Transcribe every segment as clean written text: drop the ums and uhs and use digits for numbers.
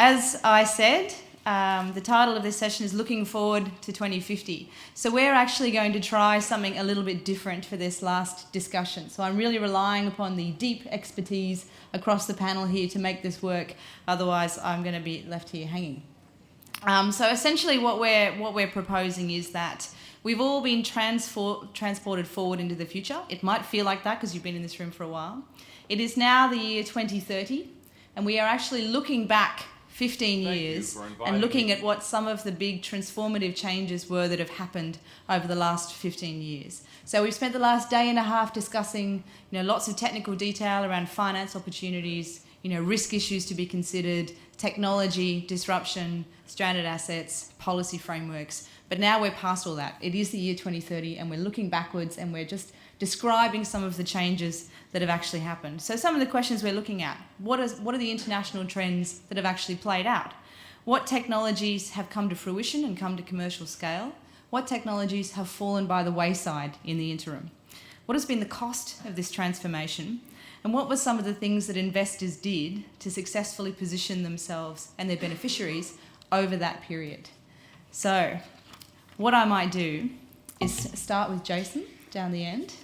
as I said, the title of this session is Looking Forward to 2050. So we're actually going to try something a little bit different for this last discussion. So I'm really relying upon the deep expertise across the panel here to make this work. Otherwise, I'm going to be left here hanging. So essentially what we're proposing is that we've all been transported forward into the future. It might feel like that because you've been in this room for a while. It is now the year 2030, and we are actually looking back 15 years and looking at what some of the big transformative changes were that have happened over the last 15 years. So we've spent the last day and a half discussing, lots of technical detail around finance opportunities, risk issues to be considered, technology, disruption, stranded assets, policy frameworks. But now we're past all that. It is the year 2030 and we're looking backwards and we're just describing some of the changes that have actually happened. So some of the questions we're looking at, what are the international trends that have actually played out? What technologies have come to fruition and come to commercial scale? What technologies have fallen by the wayside in the interim? What has been the cost of this transformation? And what were some of the things that investors did to successfully position themselves and their beneficiaries over that period? So what I might do is start with Jason down the end,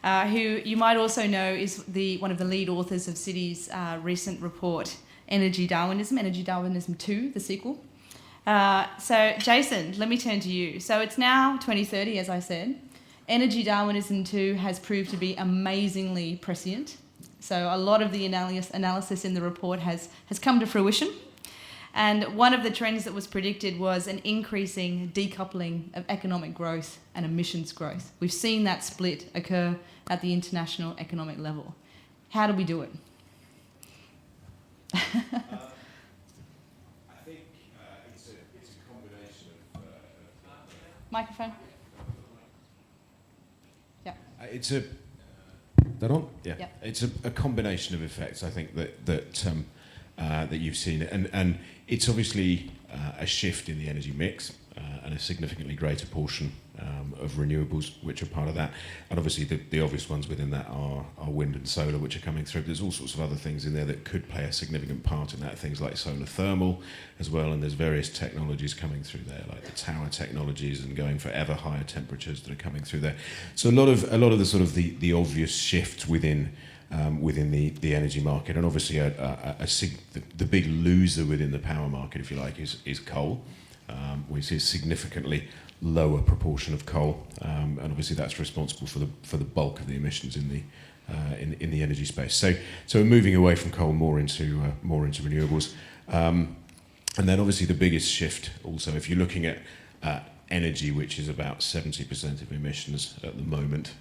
who you might also know is one of the lead authors of Citi's recent report, Energy Darwinism 2, the sequel. So Jason, let me turn to you. So it's now 2030, as I said. Energy Darwinism 2 has proved to be amazingly prescient. So a lot of the analysis in the report has come to fruition. And one of the trends that was predicted was an increasing decoupling of economic growth and emissions growth. We've seen that split occur at the international economic level. How do we do it? I think it's a combination of... Microphone? Yeah. It's a... That on? Yeah. Yep. It's a combination of effects, I think, that you've seen. And it's obviously a shift in the energy mix and a significantly greater portion of renewables, which are part of that. And obviously the obvious ones within that are wind and solar, which are coming through. But there's all sorts of other things in there that could play a significant part in that, things like solar thermal as well. And there's various technologies coming through there, like the tower technologies and going for ever higher temperatures that are coming through there. So a lot of the sort of the obvious shift within the energy market, and obviously the big loser within the power market, if you like, is coal. We see a significantly lower proportion of coal, and obviously that's responsible for the bulk of the emissions in the energy space. So we're moving away from coal more into renewables, and then obviously the biggest shift also, if you're looking at energy, which is about 70% of emissions at the moment,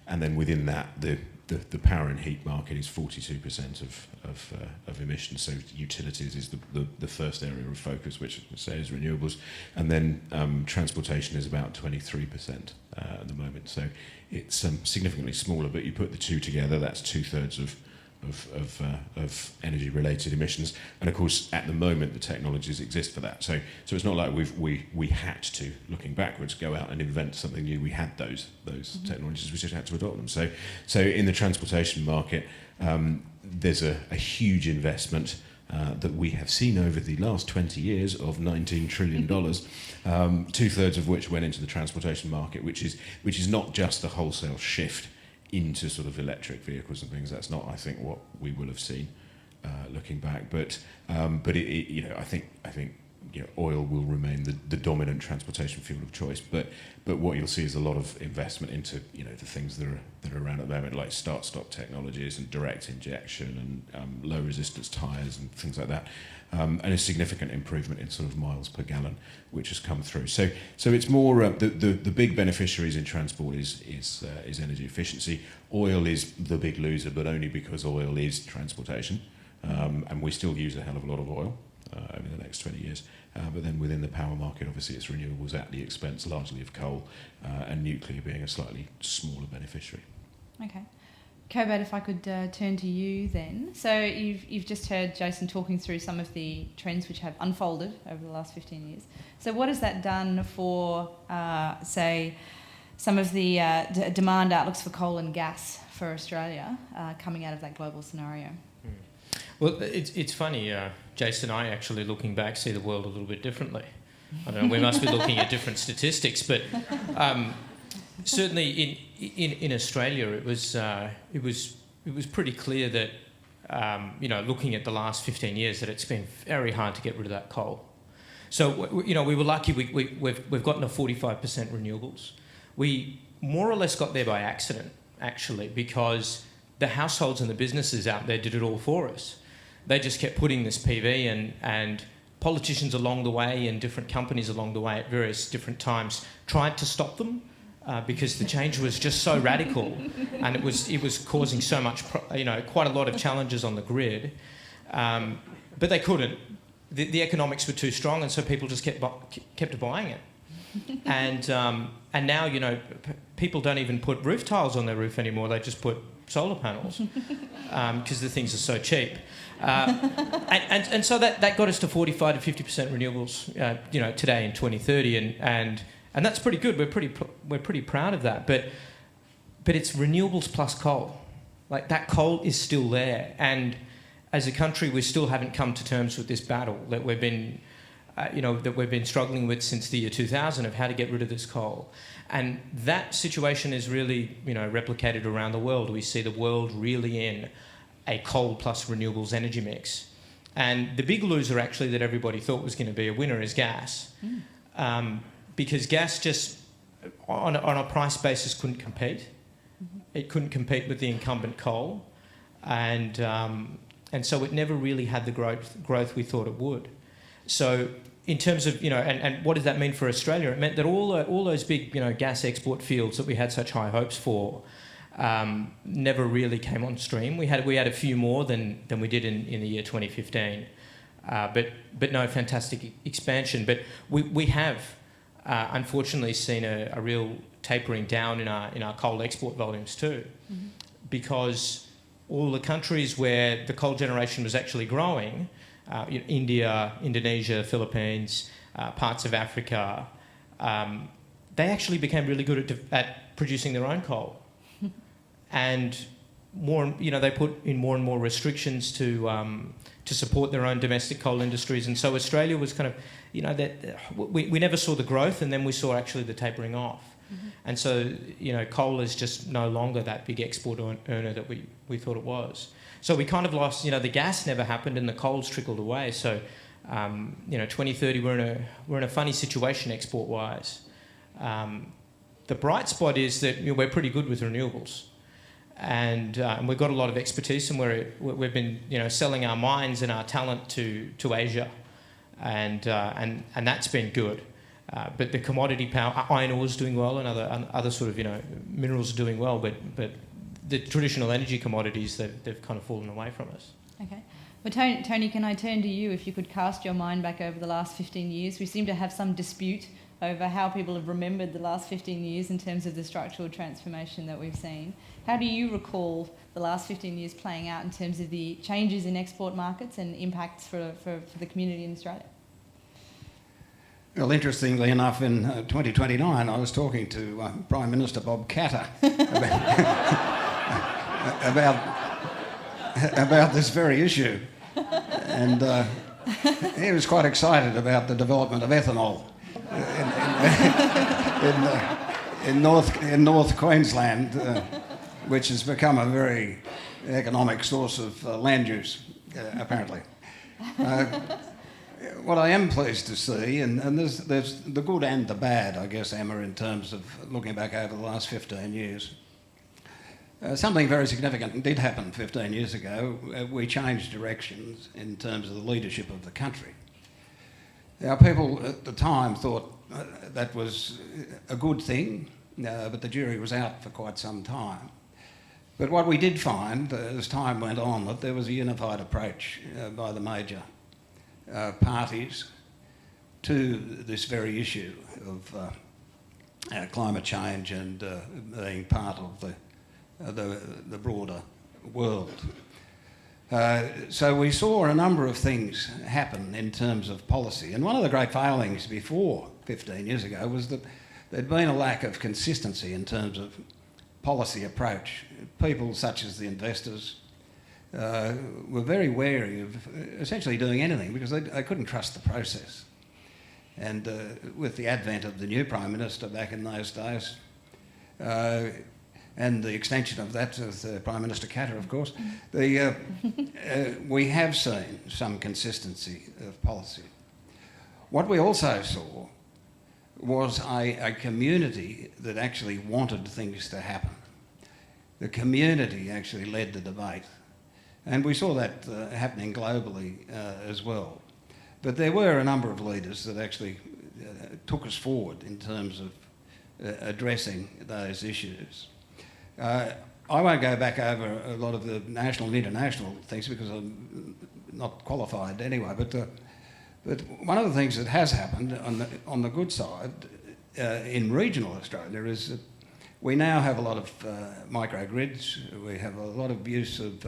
and then within that the power and heat market is 42% of emissions. So utilities is the first area of focus, which I say is renewables, and then transportation is about 23% at the moment. So it's significantly smaller, but you put the two together, that's 2/3 of energy-related emissions. And of course, at the moment, the technologies exist for that. So it's not like we had to, looking backwards, go out and invent something new. We had those technologies. We just had to adopt them. So in the transportation market, there's a huge investment that we have seen over the last 20 years of $19 trillion, 2/3 of which went into the transportation market, which is not just a wholesale shift into sort of electric vehicles and things. That's not, I think, what we will have seen looking back. But I think oil will remain the dominant transportation fuel of choice. But what you'll see is a lot of investment into the things that are around at the moment, like start-stop technologies and direct injection and low resistance tyres and things like that. And a significant improvement in sort of miles per gallon, which has come through. So it's more the big beneficiaries in transport is energy efficiency. Oil is the big loser, but only because oil is transportation, and we still use a hell of a lot of oil over the next 20 years. But then within the power market, obviously it's renewables at the expense largely of coal, and nuclear being a slightly smaller beneficiary. Okay. Kobad, if I could turn to you then. So you've just heard Jason talking through some of the trends which have unfolded over the last 15 years. So what has that done for, say, some of the demand outlooks for coal and gas for Australia coming out of that global scenario? Well, it's funny, Jason, I actually, looking back, see the world a little bit differently. I don't know, we must be looking at different statistics, but certainly in Australia it was pretty clear that, looking at the last 15 years, that it's been very hard to get rid of that coal. So, we were lucky, we've gotten to 45% renewables. We more or less got there by accident, actually, because the households and the businesses out there did it all for us. They just kept putting this PV, and politicians along the way and different companies along the way at various different times tried to stop them because the change was just so radical, and it was causing so much, quite a lot of challenges on the grid. But they couldn't. The economics were too strong, and so people just kept buying it. And now, people don't even put roof tiles on their roof anymore. They just put solar panels because the things are so cheap. And so that got us to 45 to 50% renewables, today in 2030, and that's pretty good. We're pretty proud of that. But it's renewables plus coal. Like, that coal is still there, and as a country, we still haven't come to terms with this battle that we've been struggling with since the year 2000 of how to get rid of this coal. And that situation is really, replicated around the world. We see the world really in a coal plus renewables energy mix. And the big loser, actually, that everybody thought was going to be a winner is gas. Because gas just, on a price basis, couldn't compete. It couldn't compete with the incumbent coal. And so it never really had the growth we thought it would. So in terms of, and what does that mean for Australia? It meant that all those big, gas export fields that we had such high hopes for never really came on stream. We had a few more than we did in the year 2015, but no fantastic expansion. But we have unfortunately seen a real tapering down in our coal export volumes too, because all the countries where the coal generation was actually growing, India, Indonesia, Philippines, parts of Africa, they actually became really good at producing their own coal. And they put in more and more restrictions to support their own domestic coal industries. And so Australia was kind of, we never saw the growth, and then we saw actually the tapering off. And so, coal is just no longer that big export earner that we thought it was. So we kind of lost, the gas never happened and the coal's trickled away. So, 2030, we're in a funny situation export-wise. The bright spot is that we're pretty good with renewables. And we've got a lot of expertise, and we've been, selling our minds and our talent to Asia. And that's been good. But the commodity power, iron ore is doing well, and other sort of, minerals are doing well, but the traditional energy commodities, they've kind of fallen away from us. Okay. Well, Tony, can I turn to you? If you could cast your mind back over the last 15 years. We seem to have some dispute over how people have remembered the last 15 years in terms of the structural transformation that we've seen. How do you recall the last 15 years playing out in terms of the changes in export markets and impacts for the community in Australia? Well, interestingly enough, in 2029, I was talking to Prime Minister Bob Katter about this very issue, and he was quite excited about the development of ethanol in North Queensland, which has become a very economic source of land use, apparently. What I am pleased to see, and there's the good and the bad, I guess, Emma, in terms of looking back over the last 15 years. Something very significant did happen 15 years ago. We changed directions in terms of the leadership of the country. Now, people at the time thought that was a good thing, but the jury was out for quite some time. But what we did find, as time went on, that there was a unified approach by the major parties to this very issue of climate change and being part of the broader world. So we saw a number of things happen in terms of policy, and one of the great failings before 15 years ago was that there'd been a lack of consistency in terms of policy approach. People such as the investors, were very wary of essentially doing anything because they couldn't trust the process. And with the advent of the new Prime Minister back in those days, and the extension of that with Prime Minister Katter, of course, we have seen some consistency of policy. What we also saw was a community that actually wanted things to happen. The community actually led the debate. And we saw that happening globally as well. But there were a number of leaders that actually took us forward in terms of addressing those issues. I won't go back over a lot of the national and international things because I'm not qualified anyway, but one of the things that has happened on the good side in regional Australia is that we now have a lot of microgrids. We have a lot of use of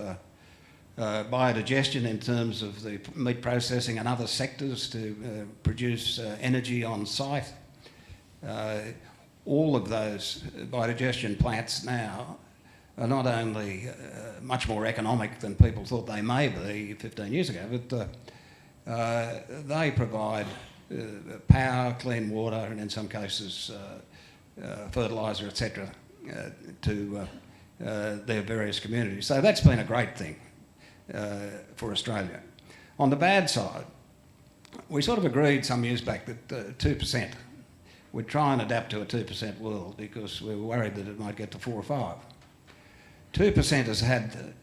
biodigestion in terms of the meat processing and other sectors to produce energy on site. All of those biodigestion plants now are not only much more economic than people thought they may be 15 years ago, but they provide power, clean water, and in some cases fertiliser, etc., to their various communities. So that's been a great thing for Australia. On the bad side, we sort of agreed some years back that 2%, we'd try and adapt to a 2% world because we were worried that it might get to 4 or 5. 2% has had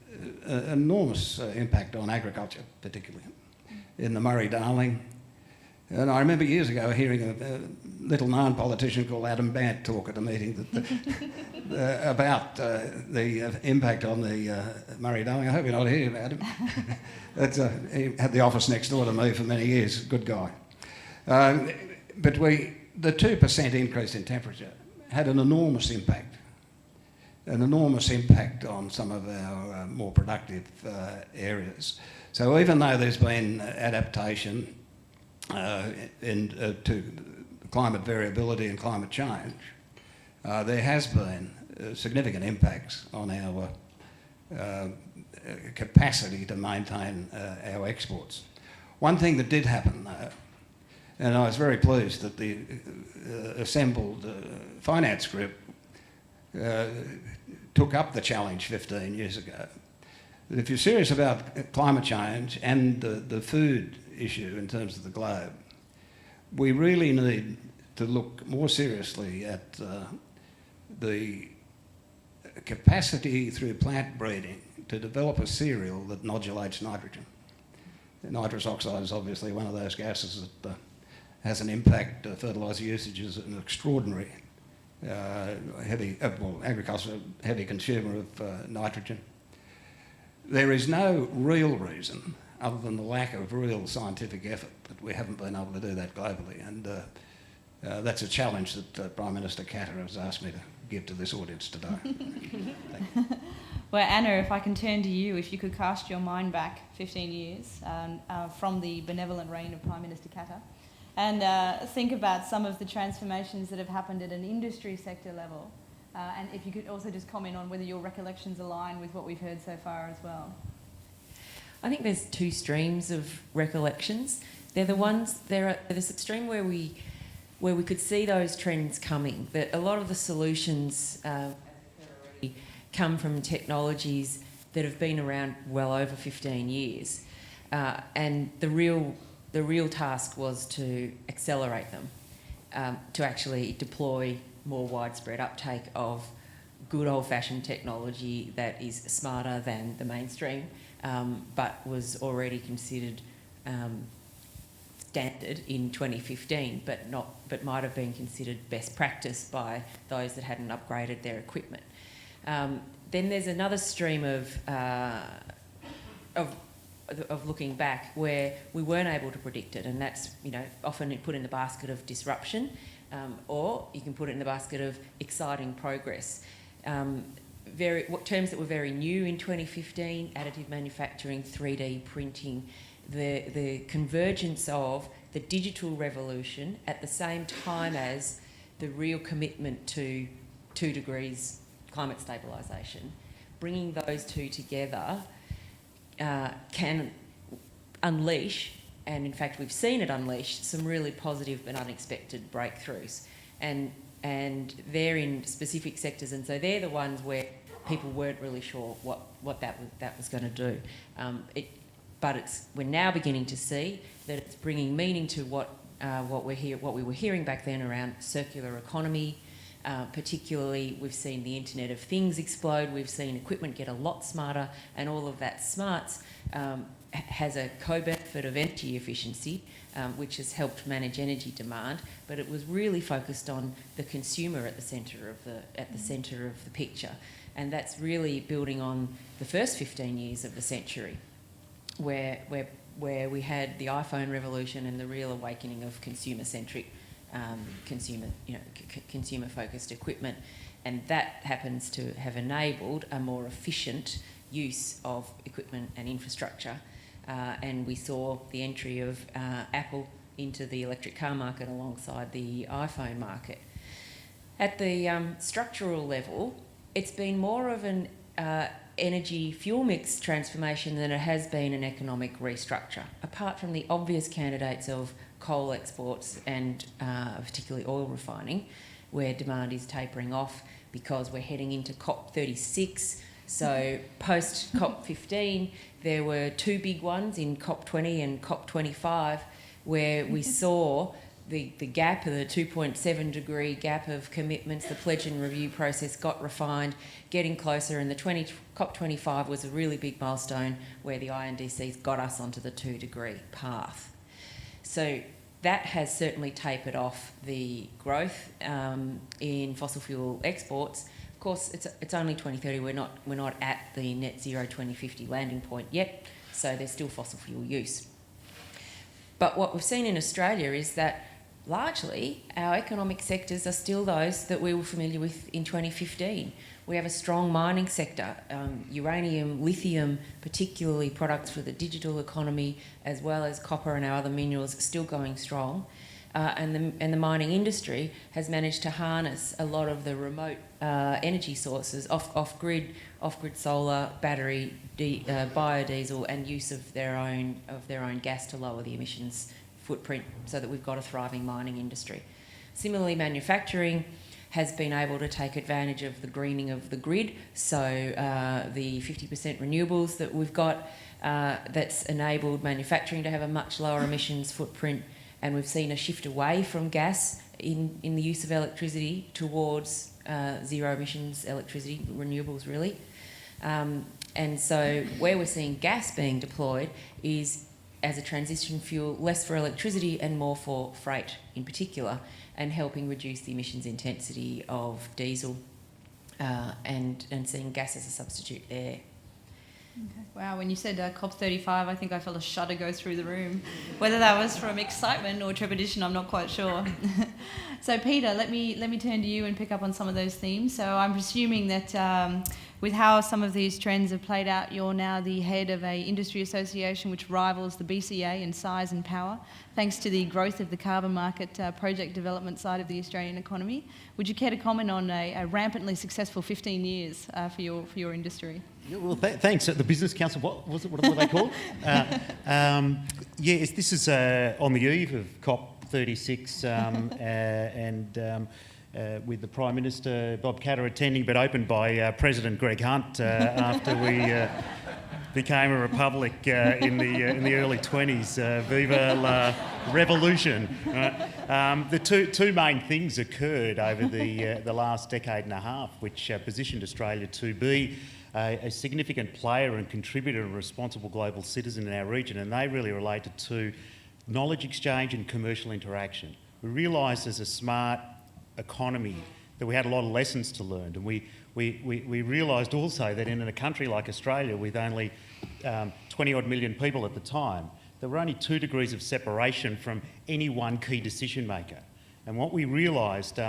an enormous impact on agriculture, particularly in the Murray-Darling. And I remember years ago hearing a little-known politician called Adam Bant talk at a meeting that, about the impact on the Murray-Darling. I hope you're not here, Adam. He had the office next door to me for many years. Good guy. But the 2% increase in temperature had an enormous impact on some of our more productive areas. So even though there's been adaptation to climate variability and climate change, there has been significant impacts on our capacity to maintain our exports. One thing that did happen though, and I was very pleased that the assembled finance group took up the challenge 15 years ago. That if you're serious about climate change and the food issue in terms of the globe, we really need to look more seriously at the capacity through plant breeding to develop a cereal that nodulates nitrogen. Nitrous oxide is obviously one of those gases that has an impact. Fertiliser usage is an extraordinary agriculture heavy consumer of nitrogen. There is no real reason, other than the lack of real scientific effort, that we haven't been able to do that globally. And that's a challenge that Prime Minister Katter has asked me to give to this audience today. Well, Anna, if I can turn to you, if you could cast your mind back 15 years from the benevolent reign of Prime Minister Katter, and think about some of the transformations that have happened at an industry sector level. And if you could also just comment on whether your recollections align with what we've heard so far as well. I think there's two streams of recollections. They're the stream where we could see those trends coming, that a lot of the solutions come from technologies that have been around well over 15 years. And the real task was to accelerate them, to actually deploy more widespread uptake of good old-fashioned technology that is smarter than the mainstream, but was already considered standard in 2015, but might have been considered best practice by those that hadn't upgraded their equipment. Then there's another stream of looking back where we weren't able to predict it, and that's often put in the basket of disruption, or you can put it in the basket of exciting progress. Terms that were very new in 2015: additive manufacturing, 3D printing, the convergence of the digital revolution at the same time as the real commitment to 2 degrees climate stabilisation. Bringing those two together can unleash, and in fact we've seen it unleash, some really positive but unexpected breakthroughs. And they're in specific sectors, and so they're the ones where people weren't really sure what that was going to do. We're now beginning to see that it's bringing meaning to what we were hearing back then around circular economy. Particularly, we've seen the Internet of Things explode. We've seen equipment get a lot smarter, and all of that smarts has a co-benefit of energy efficiency, which has helped manage energy demand. But it was really focused on the consumer at the centre of the picture, and that's really building on the first 15 years of the century, where we had the iPhone revolution and the real awakening of consumer-centric, consumer-focused equipment, and that happens to have enabled a more efficient use of equipment and infrastructure. And we saw the entry of Apple into the electric car market alongside the iPhone market. At the structural level, it's been more of an energy fuel mix transformation than it has been an economic restructure, apart from the obvious candidates of coal exports and particularly oil refining, where demand is tapering off because we're heading into COP36. So post COP15, there were two big ones in COP20 and COP25, where we saw the gap, the 2.7 degree gap of commitments. The pledge and review process got refined, getting closer, and the COP25 was a really big milestone where the INDCs got us onto the 2 degree path. So that has certainly tapered off the growth in fossil fuel exports. Of course, it's only 2030. We're not at the net zero 2050 landing point yet, so there's still fossil fuel use. But what we've seen in Australia is that largely our economic sectors are still those that we were familiar with in 2015. We have a strong mining sector, uranium, lithium, particularly products for the digital economy, as well as copper and our other minerals, still going strong. And the mining industry has managed to harness a lot of the remote energy sources, off-grid solar, battery, biodiesel, and use of their own gas to lower the emissions footprint, so that we've got a thriving mining industry. Similarly, manufacturing has been able to take advantage of the greening of the grid, so the 50% renewables that we've got, that's enabled manufacturing to have a much lower emissions footprint, and we've seen a shift away from gas in the use of electricity towards zero emissions electricity, renewables really. And so where we're seeing gas being deployed is as a transition fuel, less for electricity and more for freight in particular, and helping reduce the emissions intensity of diesel, and seeing gas as a substitute there. Okay. Wow, when you said COP35, I think I felt a shudder go through the room. Whether that was from excitement or trepidation, I'm not quite sure. So Peter, let me turn to you and pick up on some of those themes. So I'm presuming that with how some of these trends have played out, you're now the head of an industry association which rivals the BCA in size and power, thanks to the growth of the carbon market project development side of the Australian economy. Would you care to comment on a rampantly successful 15 years for your industry? Yeah, well, thanks. The Business Council, what were they called? Yes, this is on the eve of COP36 and with the Prime Minister, Bob Katter, attending, but opened by President Greg Hunt after we became a republic in the early 20s. Viva la revolution. The two main things occurred over the last decade and a half, which positioned Australia to be a significant player and contributor and responsible global citizen in our region, and they really related to knowledge exchange and commercial interaction. We realised as a smart economy that we had a lot of lessons to learn, and we realised also that in a country like Australia with only 20 odd million people at the time, there were only 2 degrees of separation from any one key decision maker. And what we realised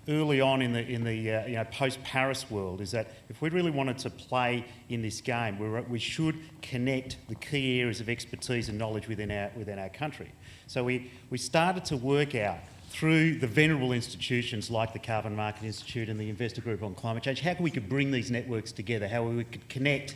early on in the post-Paris world is that if we really wanted to play in this game, we should connect the key areas of expertise and knowledge within our country. So we started to work out through the venerable institutions like the Carbon Market Institute and the Investor Group on Climate Change, how we could bring these networks together, how we could connect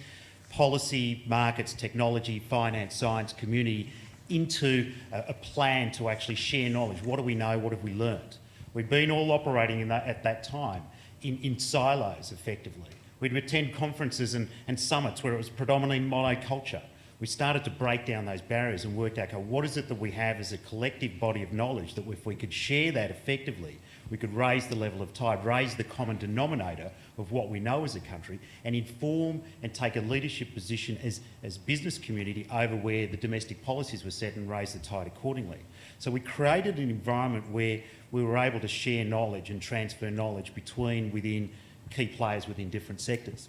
policy, markets, technology, finance, science, community, into a plan to actually share knowledge. What do we know? What have we learned? We'd been all operating at that time in silos, effectively. We'd attend conferences and summits where it was predominantly monoculture. We started to break down those barriers and worked out, okay, what is it that we have as a collective body of knowledge that if we could share that effectively, we could raise the level of tide, raise the common denominator of what we know as a country, and inform and take a leadership position as business community over where the domestic policies were set and raise the tide accordingly. So we created an environment where we were able to share knowledge and transfer knowledge within key players within different sectors.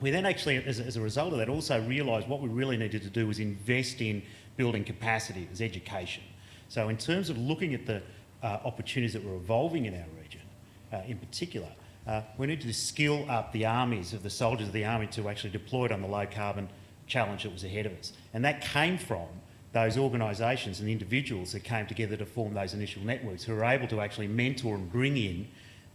We then actually, as a result of that, also realised what we really needed to do was invest in building capacity as education. So in terms of looking at the opportunities that were evolving in our region, in particular, we needed to skill up the armies of the soldiers of the army to actually deploy it on the low carbon challenge that was ahead of us. And that came from those organisations and individuals that came together to form those initial networks who were able to actually mentor and bring in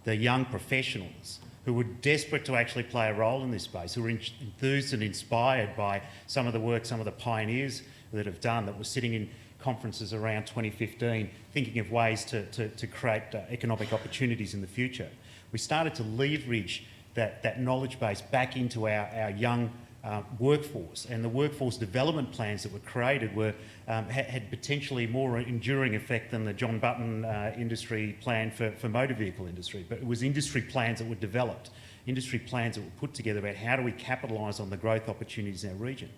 the young professionals who were desperate to actually play a role in this space, who were enthused and inspired by some of the work some of the pioneers that have done, that were sitting in conferences around 2015 thinking of ways to create economic opportunities in the future. We started to leverage that knowledge base back into our young workforce, and the workforce development plans that were created had potentially more enduring effect than the John Button industry plan for motor vehicle industry, but it was industry plans that were developed, industry plans that were put together about how do we capitalise on the growth opportunities in our region.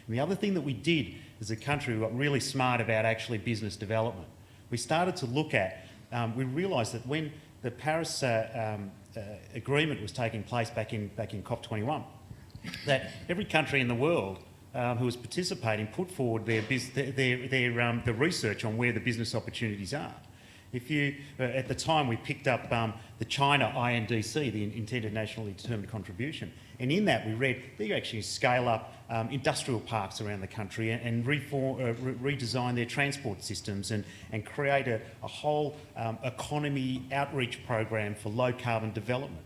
And the other thing that we did as a country, we got really smart about actually business development. We started to look at, we realised that when the Paris agreement was taking place back in COP21, that every country in the world who was participating put forward the research on where the business opportunities are. If you, at the time, we picked up the China INDC, the Intended Nationally Determined Contribution, and in that we read they actually scale up industrial parks around the country and redesign their transport systems and create a whole economy outreach program for low carbon development.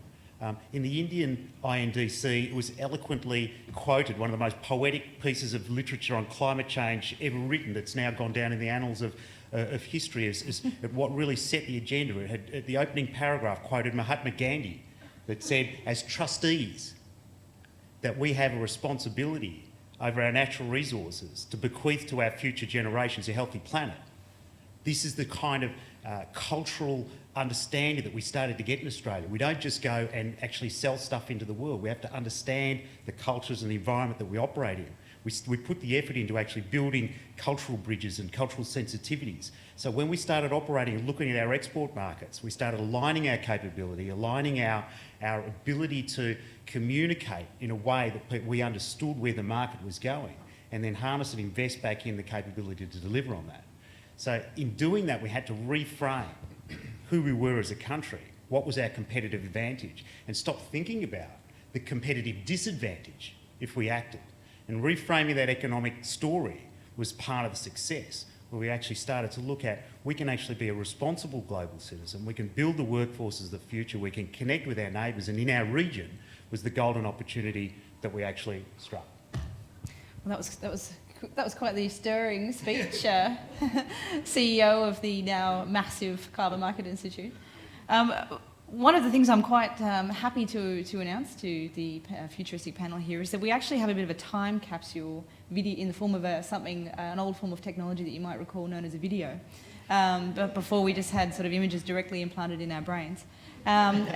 In the Indian INDC, it was eloquently quoted, one of the most poetic pieces of literature on climate change ever written, that's now gone down in the annals of history as what really set the agenda. It had, the opening paragraph quoted Mahatma Gandhi that said, as trustees, that we have a responsibility over our natural resources to bequeath to our future generations a healthy planet. This is the kind of cultural understanding that we started to get in Australia. We don't just go and actually sell stuff into the world. We have to understand the cultures and the environment that we operate in. We put the effort into actually building cultural bridges and cultural sensitivities. So when we started operating and looking at our export markets, we started aligning our capability, aligning our ability to communicate in a way that we understood where the market was going, and then harness and invest back in the capability to deliver on that. So in doing that, we had to reframe who we were as a country, what was our competitive advantage, and stop thinking about the competitive disadvantage if we acted. And reframing that economic story was part of the success, where we actually started to look at, we can actually be a responsible global citizen, we can build the workforces of the future, we can connect with our neighbours, and in our region was the golden opportunity that we actually struck. Well, that was quite the stirring speech, CEO of the now massive Carbon Market Institute. One of the things I'm quite happy to announce to the futuristic panel here is that we actually have a bit of a time capsule video in the form of an old form of technology that you might recall known as a video. But before we just had sort of images directly implanted in our brains,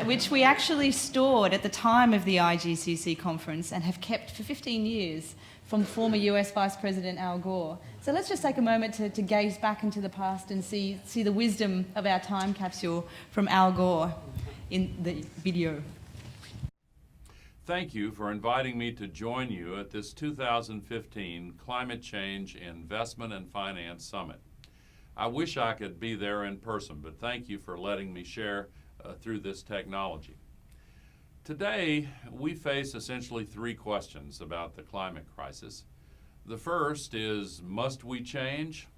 which we actually stored at the time of the IGCC conference and have kept for 15 years from former US Vice President Al Gore. So let's just take a moment to gaze back into the past and see the wisdom of our time capsule from Al Gore in the video. Thank you for inviting me to join you at this 2015 Climate Change Investment and Finance Summit. I wish I could be there in person, but thank you for letting me share through this technology. Today, we face essentially three questions about the climate crisis. The first is, must we change?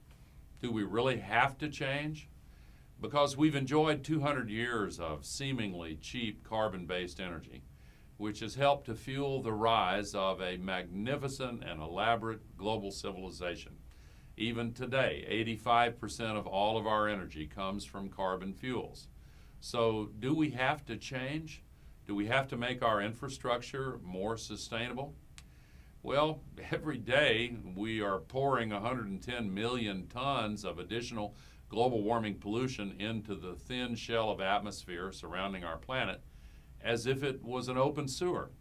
Do we really have to change? Because we've enjoyed 200 years of seemingly cheap carbon-based energy. which has helped to fuel the rise of a magnificent and elaborate global civilization. Even today, 85% of all of our energy comes from carbon fuels. So do we have to change? Do we have to make our infrastructure more sustainable? Well, every day we are pouring 110 million tons of additional global warming pollution into the thin shell of atmosphere surrounding our planet as if it was an open sewer.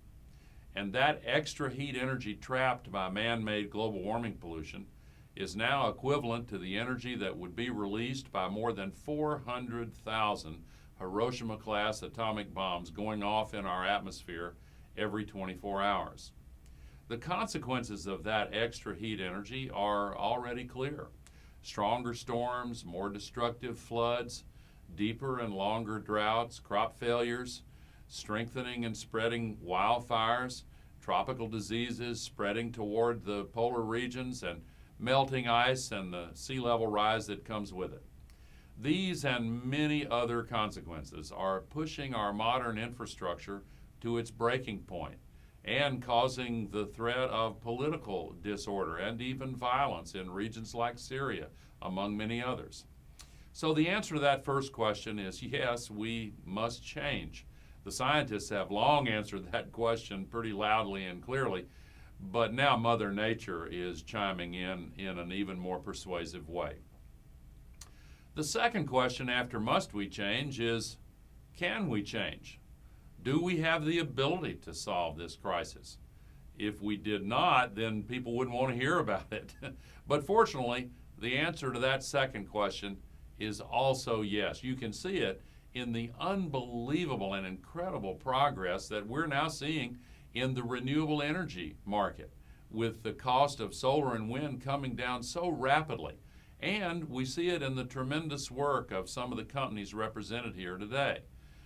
And that extra heat energy trapped by man-made global warming pollution is now equivalent to the energy that would be released by more than 400,000 Hiroshima-class atomic bombs going off in our atmosphere every 24 hours. The consequences of that extra heat energy are already clear. Stronger storms, more destructive floods, deeper and longer droughts, crop failures, strengthening and spreading wildfires, tropical diseases spreading toward the polar regions, and melting ice and the sea level rise that comes with it. These and many other consequences are pushing our modern infrastructure to its breaking point and causing the threat of political disorder and even violence in regions like Syria, among many others. So the answer to that first question is yes, we must change. The scientists have long answered that question pretty loudly and clearly, but now Mother Nature is chiming in an even more persuasive way. The second question after must we change is, can we change? Do we have the ability to solve this crisis? If we did not, then people wouldn't want to hear about it. But fortunately, the answer to that second question is also yes. You can see it in the unbelievable and incredible progress that we're now seeing in the renewable energy market, with the cost of solar and wind coming down so rapidly. And we see it in the tremendous work of some of the companies represented here today.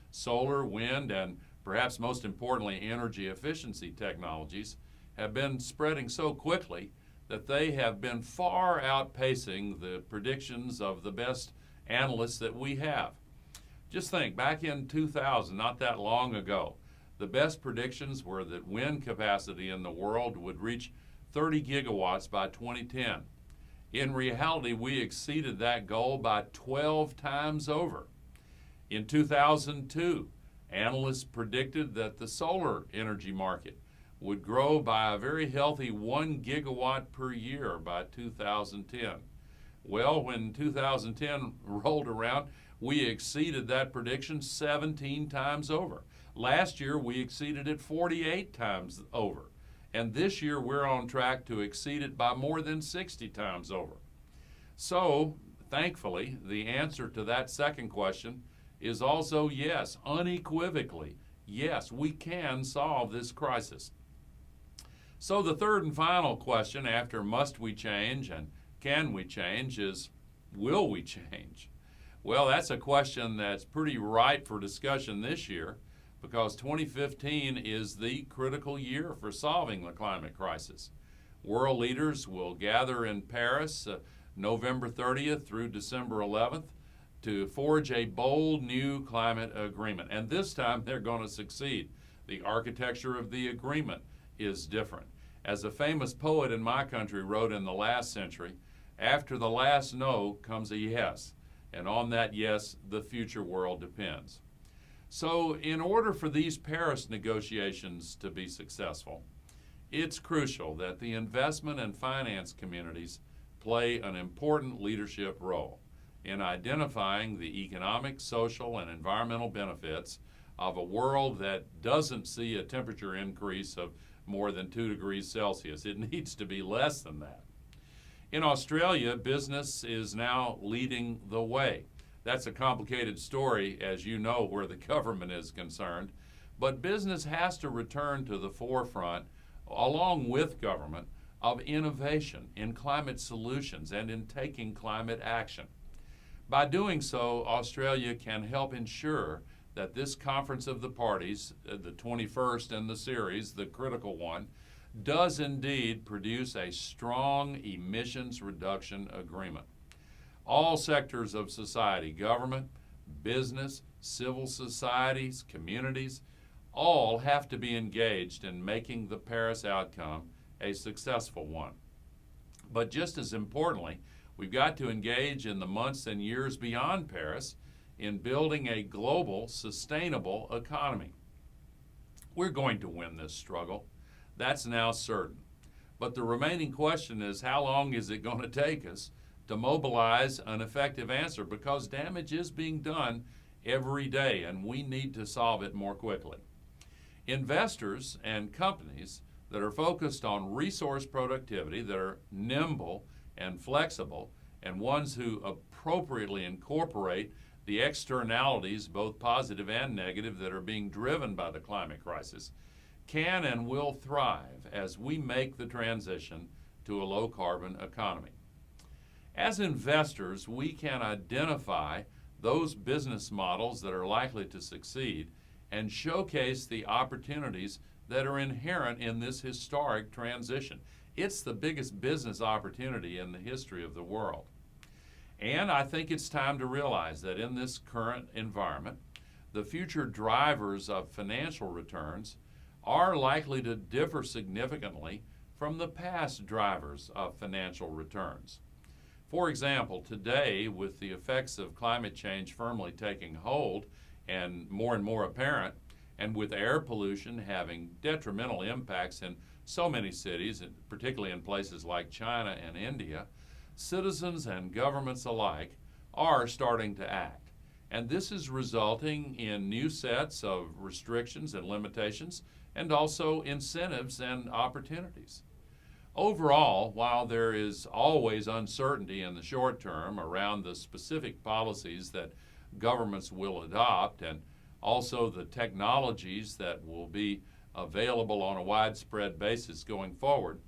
Solar, wind, and perhaps most importantly, energy efficiency technologies have been spreading so quickly that they have been far outpacing the predictions of the best analysts that we have. Just think, back in 2000, not that long ago, the best predictions were that wind capacity in the world would reach 30 gigawatts by 2010. In reality, we exceeded that goal by 12 times over. In 2002, analysts predicted that the solar energy market would grow by a very healthy 1 gigawatt per year by 2010. Well, when 2010 rolled around, we exceeded that prediction 17 times over. Last year, we exceeded it 48 times over. And this year, we're on track to exceed it by more than 60 times over. So, thankfully, the answer to that second question is also yes, unequivocally, yes, we can solve this crisis. So the third and final question after must we change and can we change is, will we change? Well, that's a question that's pretty ripe for discussion this year, because 2015 is the critical year for solving the climate crisis. World leaders will gather in Paris November 30th through December 11th to forge a bold new climate agreement. And this time they're going to succeed. The architecture of the agreement is different. As a famous poet in my country wrote in the last century, after the last no comes a yes. And on that yes, the future world depends. So in order for these Paris negotiations to be successful, it's crucial that the investment and finance communities play an important leadership role in identifying the economic, social, and environmental benefits of a world that doesn't see a temperature increase of more than 2 degrees Celsius. It needs to be less than that. In Australia, business is now leading the way. That's a complicated story, as you know, where the government is concerned. But business has to return to the forefront, along with government, of innovation in climate solutions and in taking climate action. By doing so, Australia can help ensure that this Conference of the Parties, the 21st in the series, the critical one, does indeed produce a strong emissions reduction agreement. All sectors of society, government, business, civil societies, communities, All have to be engaged in making the Paris outcome a successful one. But just as importantly, we've got to engage in the months and years beyond Paris in building a global, sustainable economy. We're going to win this struggle. That's now certain. But the remaining question is, how long is it going to take us to mobilize an effective answer? Because damage is being done every day, and we need to solve it more quickly. Investors and companies that are focused on resource productivity, that are nimble and flexible, and ones who appropriately incorporate the externalities, both positive and negative, that are being driven by the climate crisis, can and will thrive as we make the transition to a low-carbon economy. As investors, we can identify those business models that are likely to succeed and showcase the opportunities that are inherent in this historic transition. It's the biggest business opportunity in the history of the world. And I think it's time to realize that in this current environment, the future drivers of financial returns are likely to differ significantly from the past drivers of financial returns. For example, today, with the effects of climate change firmly taking hold and more apparent, and with air pollution having detrimental impacts in so many cities, and particularly in places like China and India, citizens and governments alike are starting to act. And this is resulting in new sets of restrictions and limitations, and also incentives and opportunities. Overall, while there is always uncertainty in the short term around the specific policies that governments will adopt, and also the technologies that will be available on a widespread basis going forward,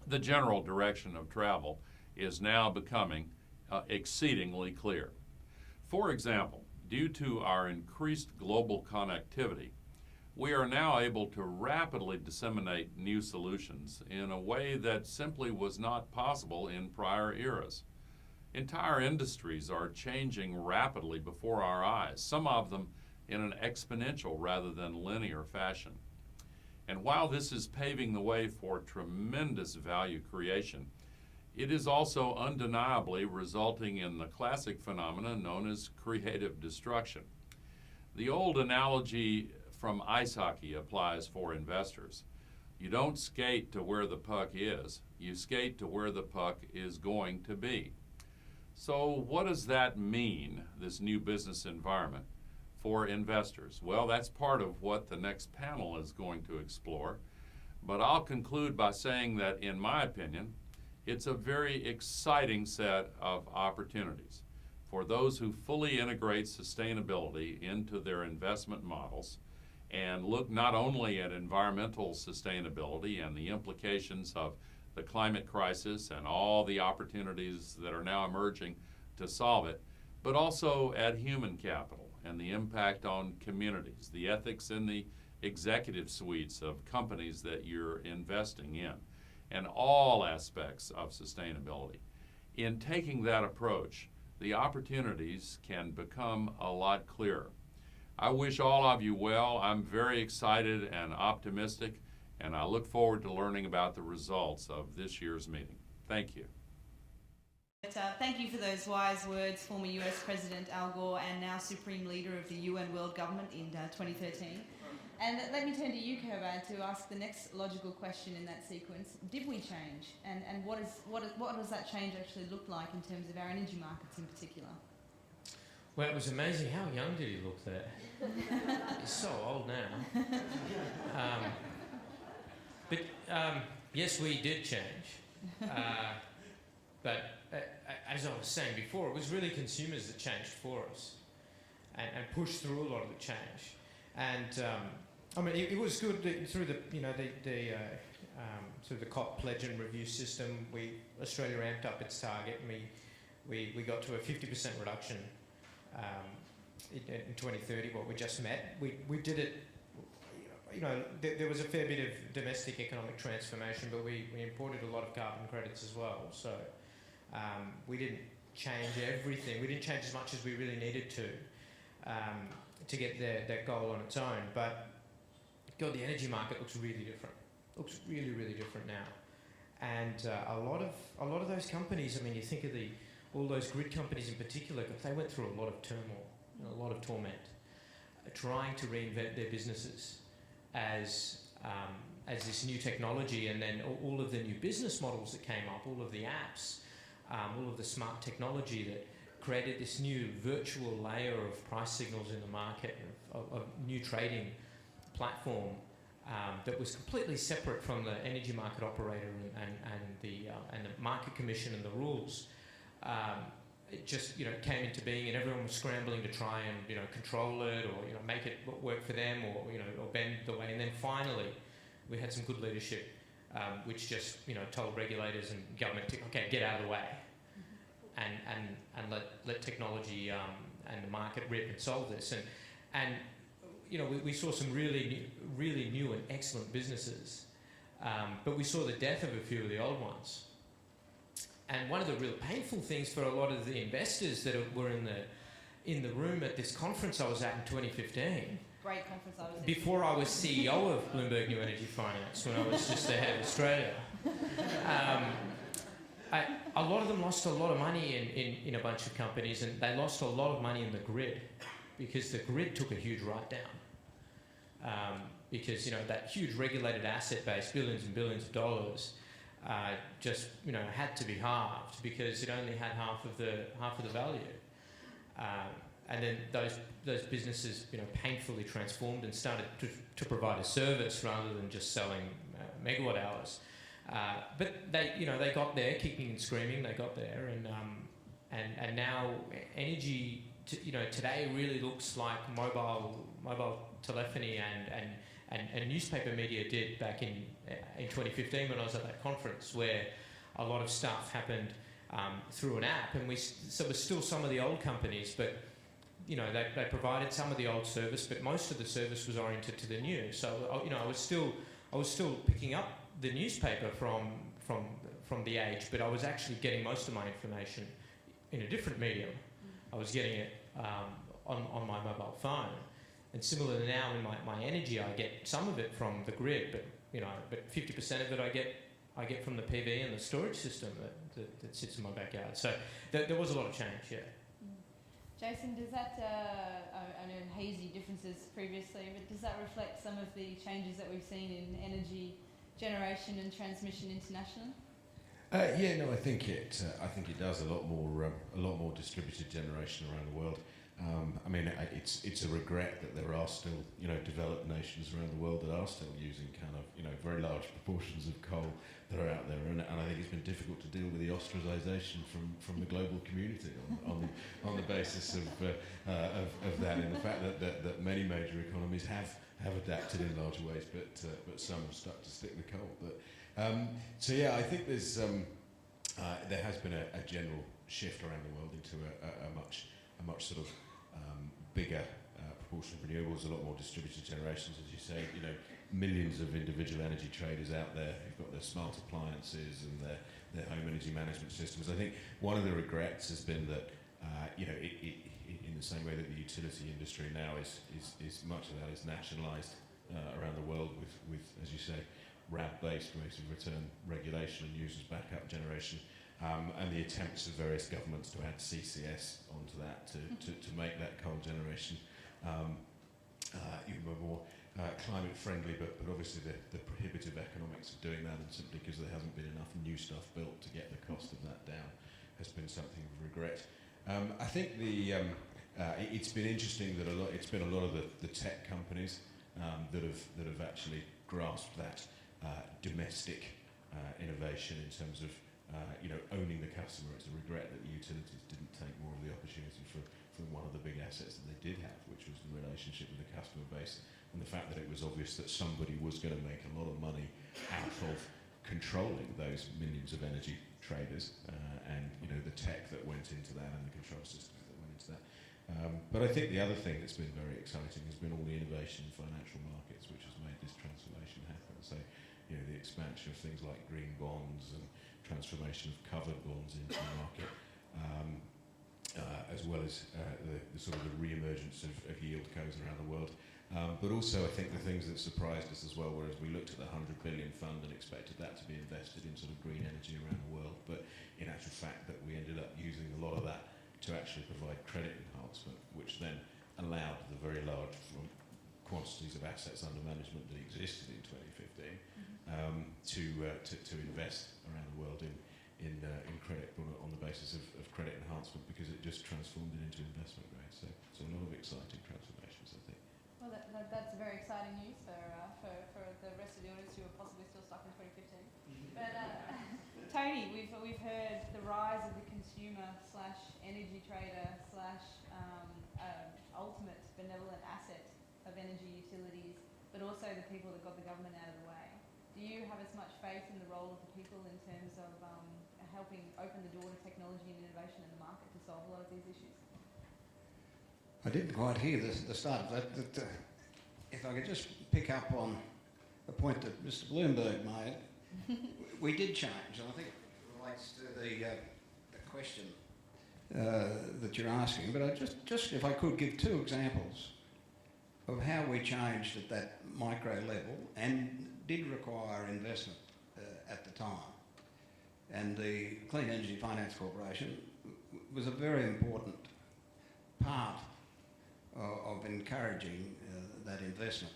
the general direction of travel is now becoming exceedingly clear. For example, due to our increased global connectivity, we are now able to rapidly disseminate new solutions in a way that simply was not possible in prior eras. Entire industries are changing rapidly before our eyes, some of them in an exponential rather than linear fashion. And while this is paving the way for tremendous value creation, it is also undeniably resulting in the classic phenomenon known as creative destruction. The old analogy from ice hockey applies for investors. You don't skate to where the puck is, you skate to where the puck is going to be. So what does that mean, this new business environment, for investors? Well, that's part of what the next panel is going to explore. But I'll conclude by saying that, in my opinion, it's a very exciting set of opportunities for those who fully integrate sustainability into their investment models and look not only at environmental sustainability and the implications of the climate crisis and all the opportunities that are now emerging to solve it, but also at human capital and the impact on communities, the ethics in the executive suites of companies that you're investing in, and all aspects of sustainability. In taking that approach, the opportunities can become a lot clearer. I wish all of you well. I'm very excited and optimistic, and I look forward to learning about the results of this year's meeting. Thank you. Thank you for those wise words, former US President Al Gore and now Supreme Leader of the UN World Government in 2013. And let me turn to you, Kobad, to ask the next logical question in that sequence. Did we change? And what does that change actually look like in terms of our energy markets in particular? Well, it was amazing how young did he look there. He's so old now. But yes, we did change. But as I was saying before, it was really consumers that changed for us and pushed through a lot of the change. And I mean, it was good through the through the COP pledge and review system. Australia ramped up its target, and we got to a 50% reduction in 2030. What we just met, we did it. You know, there was a fair bit of domestic economic transformation, but we imported a lot of carbon credits as well. So we didn't change everything. We didn't change as much as we really needed to get that goal on its own. But God, the energy market looks really different. Looks really, really different now. And a lot of those companies, I mean, you think of all those grid companies in particular, they went through a lot of turmoil, a lot of torment, trying to reinvent their businesses as this new technology, and then all of the new business models that came up, all of the apps, all of the smart technology that created this new virtual layer of price signals in the market, of new trading platform that was completely separate from the energy market operator and the market commission and the rules. It just came into being, and everyone was scrambling to try and control it, or make it work for them, or or bend the way. And then finally, we had some good leadership, which just told regulators and government to get out of the way, and let technology and the market rip and solve this. And we saw some really new and excellent businesses, but we saw the death of a few of the old ones. And one of the real painful things for a lot of the investors that were in the room at this conference I was at in 2015. Great conference I was at. Before I was CEO of Bloomberg New Energy Finance, when I was just the head of Australia. A lot of them lost a lot of money in a bunch of companies, and they lost a lot of money in the grid, because the grid took a huge write-down. Because that huge regulated asset base, billions and billions of dollars, just had to be halved because it only had half of the value. And then those businesses painfully transformed and started to provide a service rather than just selling megawatt hours. But they got there, kicking and screaming. They got there, and now energy today really looks like mobile telephony and newspaper media did back in 2015 when I was at that conference, where a lot of stuff happened through an app, and so it was still some of the old companies, but they provided some of the old service, but most of the service was oriented to the new. So I was still picking up the newspaper from the Age, but I was actually getting most of my information in a different medium. I was getting it on my mobile phone. And similarly now in my energy, I get some of it from the grid, but 50% of it I get from the PV and the storage system that sits in my backyard. So there was a lot of change, yeah. Jason, does that, I know hazy differences previously, but does that reflect some of the changes that we've seen in energy generation and transmission internationally? I think it does. A lot more distributed generation around the world. It's a regret that there are still developed nations around the world that are still using very large proportions of coal that are out there, and I think it's been difficult to deal with the ostracisation from the global community on the basis of that, and the fact that many major economies have adapted in larger ways, but some have stuck to stick with coal. But I think there has been a general shift around the world into a much sort of bigger proportion of renewables, a lot more distributed generations, as you say. Millions of individual energy traders out there who've got their smart appliances and their home energy management systems. I think one of the regrets has been that in the same way that the utility industry now is much of that is nationalised around the world with, as you say, RAB-based rates of return regulation and users backup generation, and the attempts of various governments to add CCS onto that to make that coal generation even more climate friendly, but obviously the prohibitive economics of doing that, and simply because there hasn't been enough new stuff built to get the cost of that down, has been something of regret. I think it's been interesting that it's been a lot of the tech companies that have actually grasped that domestic innovation in terms of owning the customer. It's a regret that the utilities didn't take more of the opportunity from one of the big assets that they did have, which was the relationship with the customer base, and the fact that it was obvious that somebody was going to make a lot of money out of controlling those millions of energy traders, and the tech that went into that and the control systems that went into that. But I think the other thing that's been very exciting has been all the innovation in financial markets, which has made this transformation happen. So, the expansion of things like green bonds and transformation of covered bonds into the market, as well as the sort of the re-emergence of yield codes around the world. But also, I think the things that surprised us as well, whereas we looked at the 100 billion fund and expected that to be invested in sort of green energy around the world, but in actual fact that we ended up using a lot of that to actually provide credit enhancement, which then allowed the very large quantities of assets under management that existed in 2015 to invest around the world in credit on the basis of credit enhancement, because it just transformed it into investment grade. So a lot of exciting transformations, I think. Well, that's very exciting news for the rest of the audience who are possibly still stuck in 2015. But Tony, we've heard the rise of the consumer / energy trader / ultimate benevolent asset of energy utilities, but also the people that got the government out of the way. Do you have as much faith in the role of the people in terms of helping open the door to technology and innovation in the market to solve a lot of these issues? I didn't quite hear the start of that. If I could just pick up on the point that Mr. Bloomberg made, we did change, and I think it relates to the question that you're asking. But I just if I could give two examples of how we changed at that micro level and did require investment at the time. And the Clean Energy Finance Corporation was a very important part of encouraging that investment.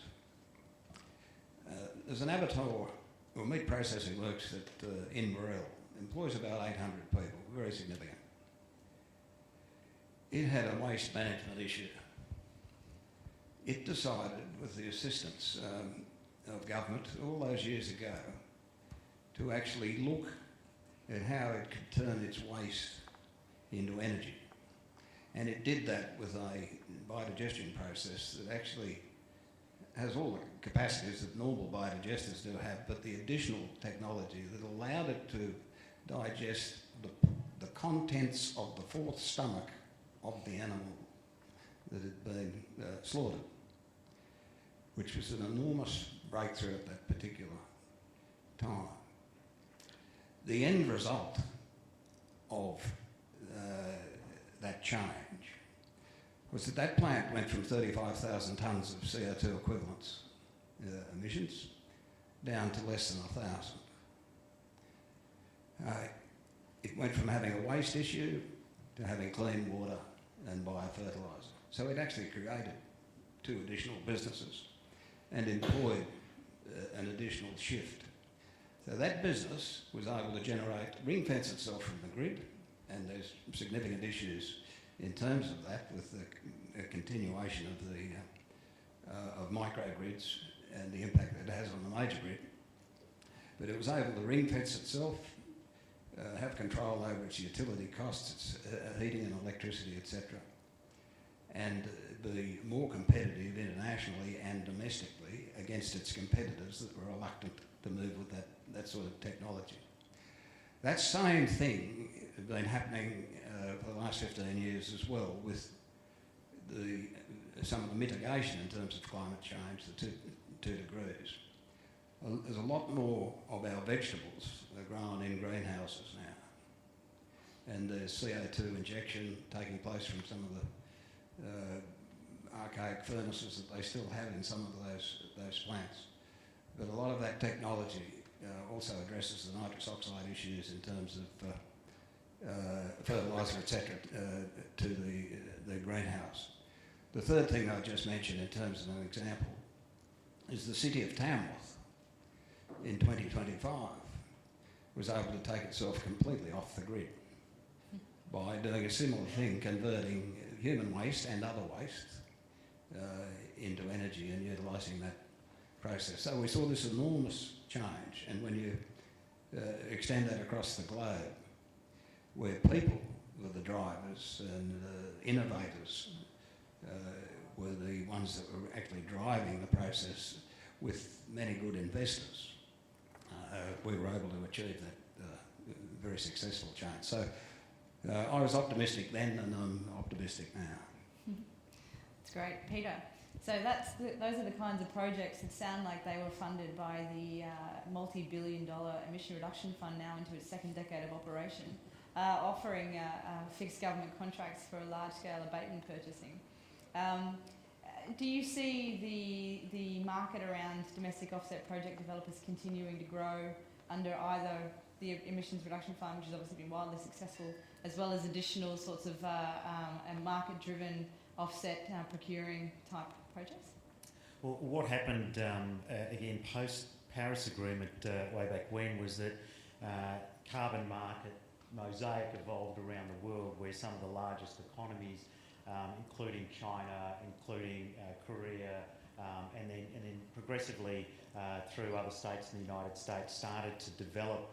There's an abattoir or meat processing works at Inverell, employs about 800 people, very significant. It had a waste management issue. It decided, with the assistance of government all those years ago, to actually look at how it could turn its waste into energy. And it did that with a biodigestion process that actually has all the capacities that normal biodigesters do have, but the additional technology that allowed it to digest the contents of the fourth stomach of the animal that had been slaughtered, which was an enormous breakthrough at that particular time. The end result of that change was that plant went from 35,000 tonnes of CO2 equivalents emissions down to less than 1,000. It went from having a waste issue to having clean water and biofertiliser. So it actually created 2 additional businesses and employed an additional shift. So that business was able to ring-fence itself from the grid, and there's significant issues in terms of that with the continuation of microgrids and the impact that it has on the major grid. But it was able to ring-fence itself, have control over its utility costs, its heating and electricity, etc., and be more competitive internationally and domestically against its competitors that were reluctant to move with that sort of technology. That same thing has been happening for the last 15 years as well, with some of the mitigation in terms of climate change, the 2 degrees. There's a lot more of our vegetables that are grown in greenhouses now, and there's CO2 injection taking place from some of the archaic furnaces that they still have in some of those plants. But a lot of that technology also addresses the nitrous oxide issues in terms of fertiliser, etc., to the greenhouse. The third thing I just mentioned in terms of an example is the City of Tamworth in 2025 was able to take itself completely off the grid by doing a similar thing, converting human waste and other waste into energy and utilising that process. So we saw this enormous change, and when you extend that across the globe, where people were the drivers and the innovators were the ones that were actually driving the process with many good investors, we were able to achieve that very successful change. So I was optimistic then, and I'm optimistic now. That's great. Peter, so those are the kinds of projects that sound like they were funded by the multi-billion-dollar emission reduction fund now into its second decade of operation. offering fixed government contracts for large-scale abatement purchasing. Do you see the market around domestic offset project developers continuing to grow under either the emissions reduction fund, which has obviously been wildly successful, as well as additional sorts of market-driven offset procuring type projects? Well, what happened again post-Paris Agreement way back when was that carbon market mosaic evolved around the world, where some of the largest economies, including China, including Korea, and then progressively through other states in the United States, started to develop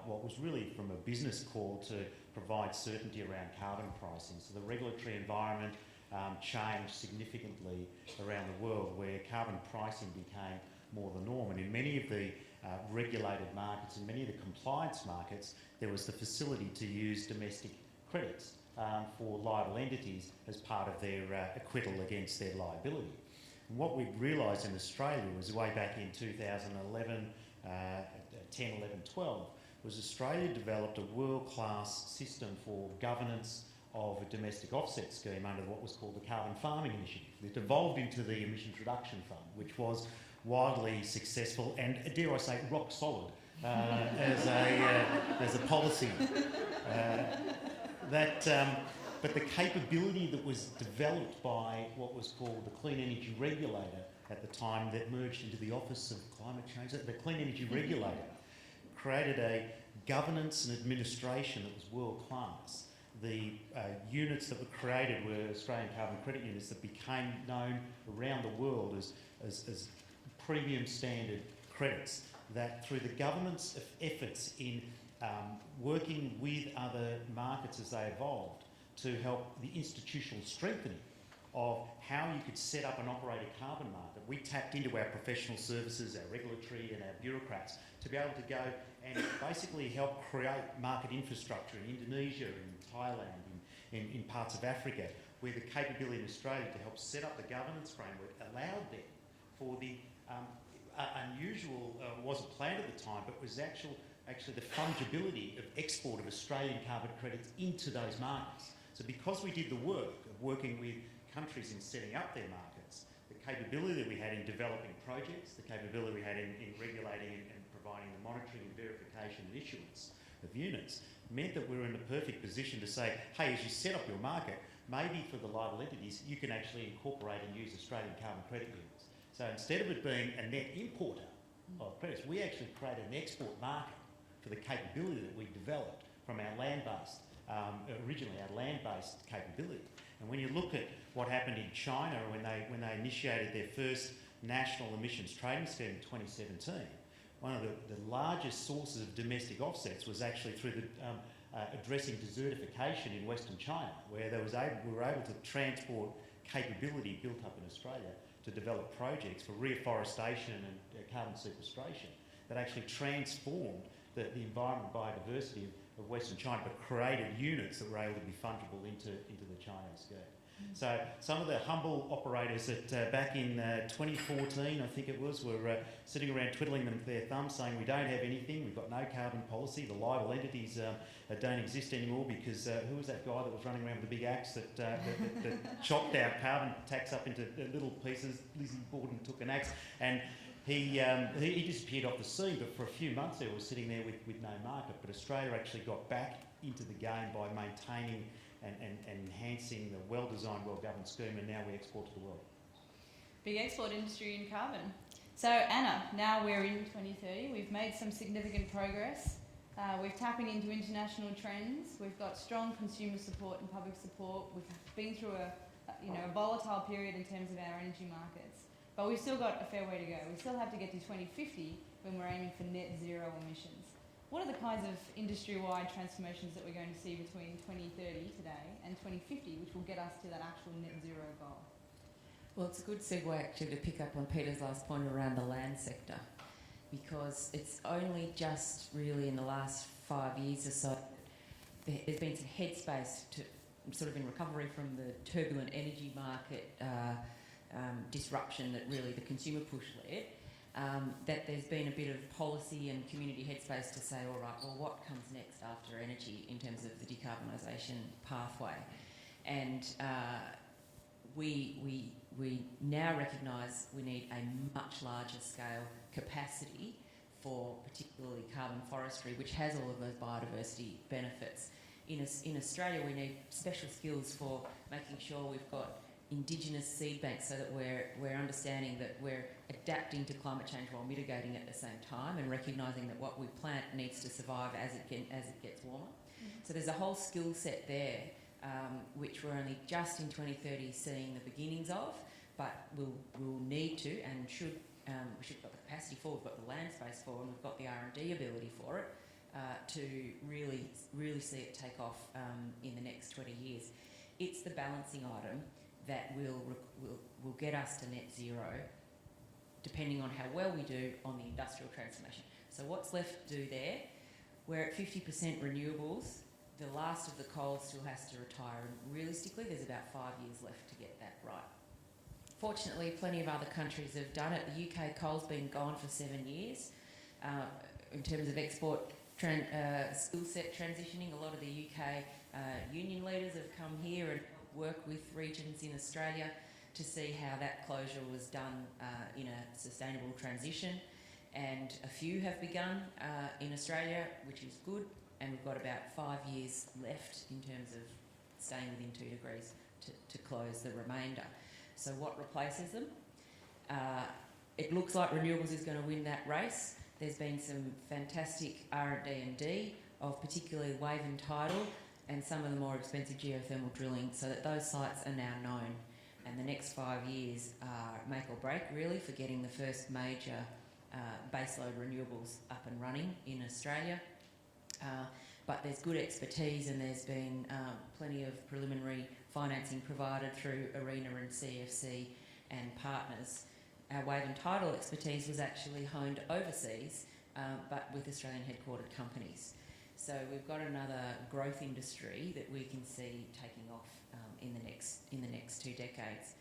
what was really from a business call to provide certainty around carbon pricing. So the regulatory environment changed significantly around the world, where carbon pricing became more the norm. And in many of the regulated markets, in many of the compliance markets, there was the facility to use domestic credits for liable entities as part of their acquittal against their liability. And what we realised in Australia was way back in 2011, 10, 11, 12, was Australia developed a world-class system for governance of a domestic offset scheme under what was called the Carbon Farming Initiative. It evolved into the Emissions Reduction Fund, which was wildly successful and, dare I say, rock solid as a policy. But the capability that was developed by what was called the Clean Energy Regulator at the time, that merged into the Office of Climate Change, the Clean Energy Regulator created a governance and administration that was world-class. The units that were created were Australian carbon credit units that became known around the world as premium standard credits, that through the government's efforts in working with other markets as they evolved to help the institutional strengthening of how you could set up and operate a carbon market, we tapped into our professional services, our regulatory and our bureaucrats to be able to go and basically help create market infrastructure in Indonesia, in Thailand, in parts of Africa, where the capability in Australia to help set up the governance framework allowed them for the unusual, wasn't planned at the time, but was actually the fungibility of export of Australian carbon credits into those markets. So because we did the work of working with countries in setting up their markets, the capability that we had in developing projects, the capability we had in regulating and providing the monitoring and verification and issuance of units, meant that we were in a perfect position to say, hey, as you set up your market, maybe for the liable entities, you can actually incorporate and use Australian carbon credit units. So instead of it being a net importer of credits, we actually created an export market for the capability that we developed from our land-based, originally our land-based capability. And when you look at what happened in China when they initiated their first national emissions trading scheme in 2017, one of the largest sources of domestic offsets was actually through the addressing desertification in Western China, where we were able to transport capability built up in Australia to develop projects for reforestation and carbon sequestration that actually transformed the environment biodiversity of Western China, but created units that were able to be fungible into the Chinese scheme. So some of the humble operators that back in 2014, I think it was, were sitting around twiddling their thumbs saying, we don't have anything, we've got no carbon policy, the liable entities don't exist anymore because who was that guy that was running around with the big axe that chopped our carbon tax up into little pieces? Lizzie Borden took an axe and he disappeared off the scene, but for a few months there was sitting there with no market. But Australia actually got back into the game by maintaining and enhancing the well-designed, well-governed scheme, and now we export to the world. Big export industry in carbon. So Anna, now we're in 2030. We've made some significant progress. We're tapping into international trends. We've got strong consumer support and public support. We've been through a volatile period in terms of our energy markets. But we've still got a fair way to go. We still have to get to 2050 when we're aiming for net zero emissions. What are the kinds of industry-wide transformations that we're going to see between 2030 today and 2050, which will get us to that actual net zero goal? Well, it's a good segue actually to pick up on Peter's last point around the land sector, because it's only just really in the last 5 years or so there's been some headspace to sort of in recovery from the turbulent energy market disruption that really the consumer push led. that there's been a bit of policy and community headspace to say, all right, well, what comes next after energy in terms of the decarbonisation pathway? And we now recognise we need a much larger scale capacity for particularly carbon forestry, which has all of those biodiversity benefits. In Australia, we need special skills for making sure we've got Indigenous seed banks so that we're understanding that we're adapting to climate change while mitigating it at the same time, and recognising that what we plant needs to survive as it gets warmer. Mm-hmm. So there's a whole skill set there, which we're only just in 2030 seeing the beginnings of, but we'll need to and should. We should have got the capacity for, we've got the land space for, and we've got the R&D ability for it to really see it take off in the next 20 years. It's the balancing item that will get us to net zero, depending on how well we do on the industrial transformation. So what's left to do there? We're at 50% renewables. The last of the coal still has to retire, and realistically there's about 5 years left to get that right. Fortunately, plenty of other countries have done it. The UK coal's been gone for 7 years. In terms of export skill set transitioning, a lot of the UK union leaders have come here and work with regions in Australia to see how that closure was done in a sustainable transition. And a few have begun in Australia, which is good. And we've got about 5 years left in terms of staying within 2 degrees to close the remainder. So what replaces them? It looks like renewables is going to win that race. There's been some fantastic R&D of particularly wave and tidal and some of the more expensive geothermal drilling, so that those sites are now known. And the next 5 years are make or break, really, for getting the first major baseload renewables up and running in Australia. But there's good expertise, and there's been plenty of preliminary financing provided through ARENA and CFC and partners. Our wave and tidal expertise was actually honed overseas, but with Australian headquartered companies. So we've got another growth industry that we can see taking off in the next 2 decades.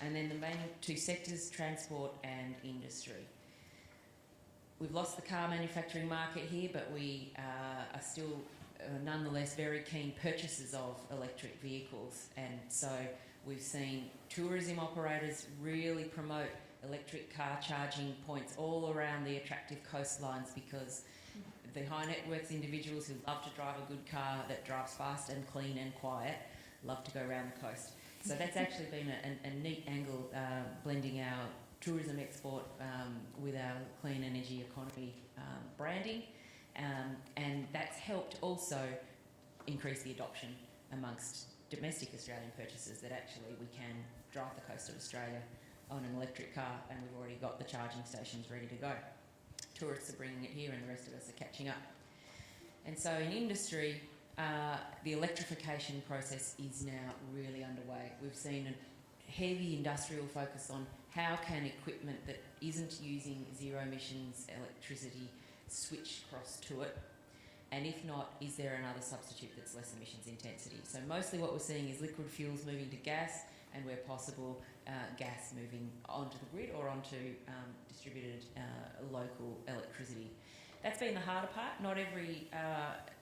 And then the main two sectors, transport and industry. We've lost the car manufacturing market here, but we are still nonetheless very keen purchasers of electric vehicles. And so we've seen tourism operators really promote electric car charging points all around the attractive coastlines, because the high net worth individuals who love to drive a good car that drives fast and clean and quiet love to go around the coast. So that's actually been a neat angle, blending our tourism export with our clean energy economy branding, and that's helped also increase the adoption amongst domestic Australian purchasers that actually we can drive the coast of Australia on an electric car, and we've already got the charging stations ready to go. Tourists are bringing it here, and the rest of us are catching up. And so in industry, the electrification process is now really underway. We've seen a heavy industrial focus on how can equipment that isn't using zero emissions electricity switch across to it, and if not, is there another substitute that's less emissions intensity? So mostly what we're seeing is liquid fuels moving to gas, and where possible, gas moving onto the grid or onto distributed local electricity. That's been the harder part. Not every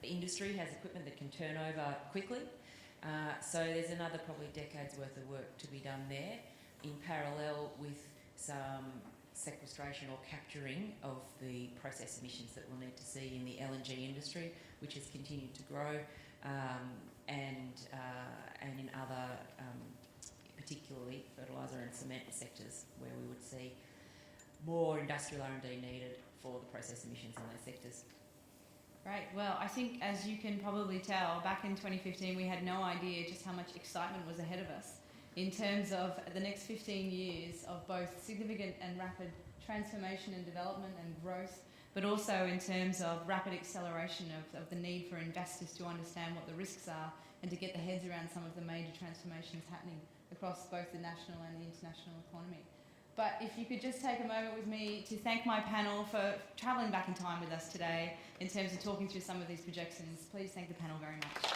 industry has equipment that can turn over quickly. So there's another probably decade's worth of work to be done there, in parallel with some sequestration or capturing of the process emissions that we'll need to see in the LNG industry, which has continued to grow, and in other, particularly fertiliser and cement sectors, where we would see more industrial R&D needed for the process emissions in those sectors. Great. Well, I think, as you can probably tell, back in 2015 we had no idea just how much excitement was ahead of us in terms of the next 15 years of both significant and rapid transformation and development and growth, but also in terms of rapid acceleration of the need for investors to understand what the risks are and to get their heads around some of the major transformations happening across both the national and the international economy. But if you could just take a moment with me to thank my panel for travelling back in time with us today in terms of talking through some of these projections. Please thank the panel very much.